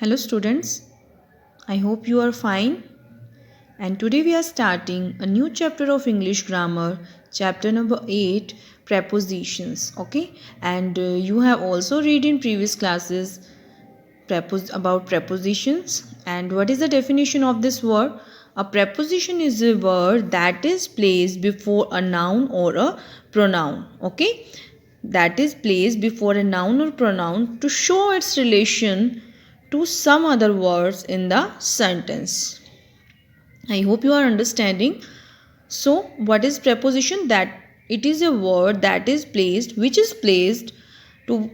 Hello students, I hope you are fine, and today we are starting a new chapter of English grammar, chapter number 8, prepositions. Okay, and you have also read in previous classes about prepositions. And what is the definition of this word? A preposition is a word that is placed before a noun or a pronoun. Okay, that is placed before a noun or pronoun to show its relation to some other words in the sentence. I hope you are understanding. So, what is preposition? That it is a word that is placed, which is placed to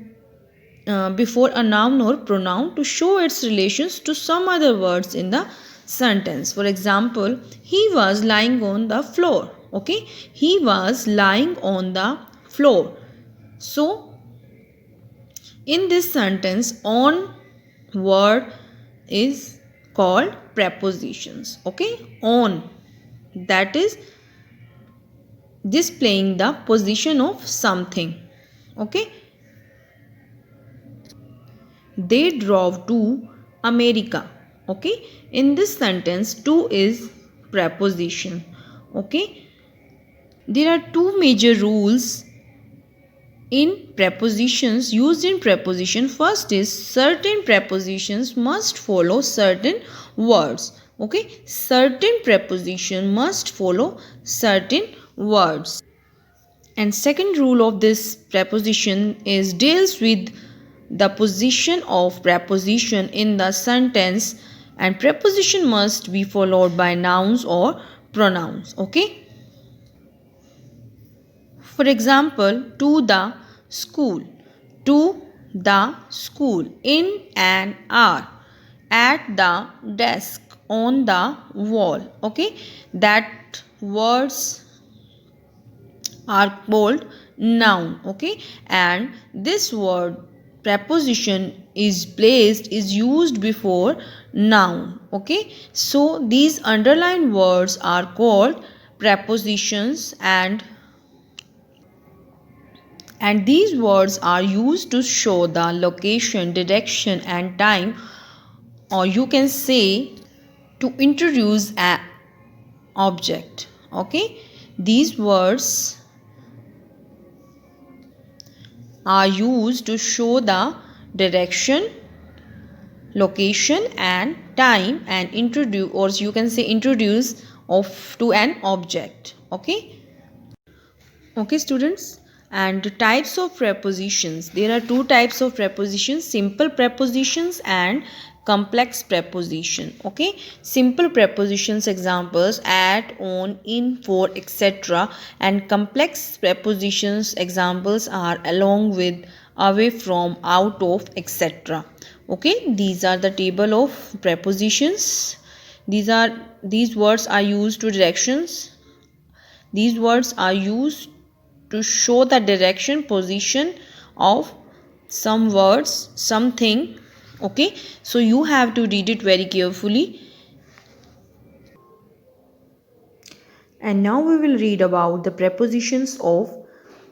before a noun or pronoun to show its relations to some other words in the sentence. For example, he was lying on the floor. Okay, he was lying on the floor. So, in this sentence, on word is called prepositions. Okay, on, that is displaying the position of something. Okay, they drove to America. Okay, in this sentence, to is preposition. Okay, there are two major rules in prepositions used in preposition. First is certain prepositions must follow certain words. Okay, certain preposition must follow certain words. And second rule of this preposition is deals with the position of preposition in the sentence, and preposition must be followed by nouns or pronouns. Okay, for example, to the school, to the school, in an hour, at the desk, on the wall. Okay, that words are called noun. Okay, and this word preposition is used before noun. Okay, so these underlined words are called prepositions, and these words are used to show the location, direction and time, or you can say to introduce an object. Okay, these words are used to show the direction, location and time, and introduce, or you can say introduce of to an object. Okay students, and types of prepositions. There are two types of prepositions: simple prepositions and complex preposition. Okay, simple prepositions examples at, on, in, for, etc. And complex prepositions examples are along with, away from, out of, etc. Okay, these are the table of prepositions. These words are used to directions. These words are used to show the direction, position of some words, something. Okay, so you have to read it very carefully. And now we will read about the prepositions of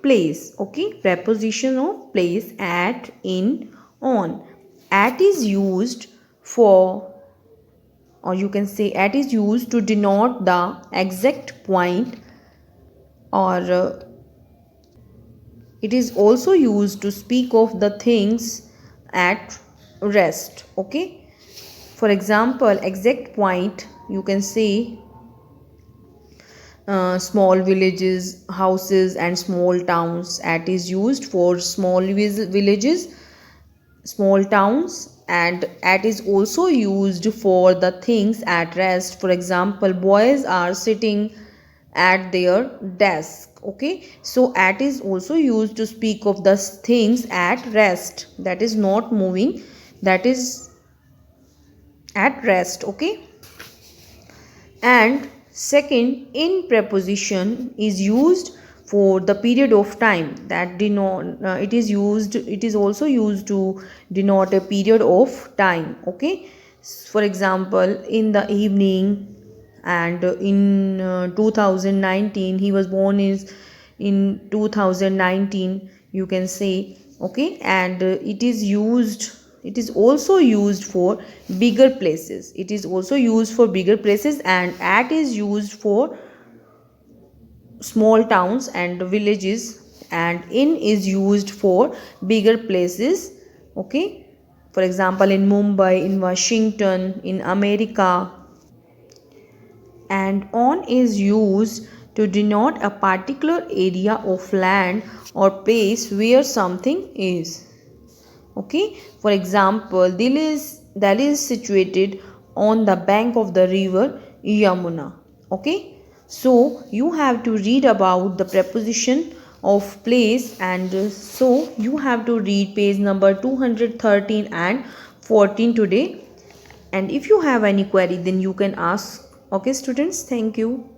place. Okay, preposition of place: at, in, on. At is used for, or you can say at is used to denote the exact point, or it is also used to speak of the things at rest. Okay, for example, exact point, you can say small villages, houses and small towns. At is used for small villages, small towns, and at is also used for the things at rest. For example, boys are sitting at their desk. Okay, so at is also used to speak of the things at rest, that is not moving, that is at rest. Okay, and second, in preposition is used for the period of time that denote, it is also used to denote a period of time. Okay, for example, in the evening, and in 2019, he was born is in 2019, you can say. Okay, and it is used It is also used for bigger places. It is also used for bigger places, and at is used for small towns and villages, and in is used for bigger places. Okay, for example, in Mumbai, in Washington, in America. And on is used to denote a particular area of land or place where something is. Okay, for example, Delhi is situated on the bank of the river Yamuna. Okay, so you have to read about the preposition of place, and so you have to read page number 213 and 14 today. And if you have any query, then you can ask. Okay students, thank you.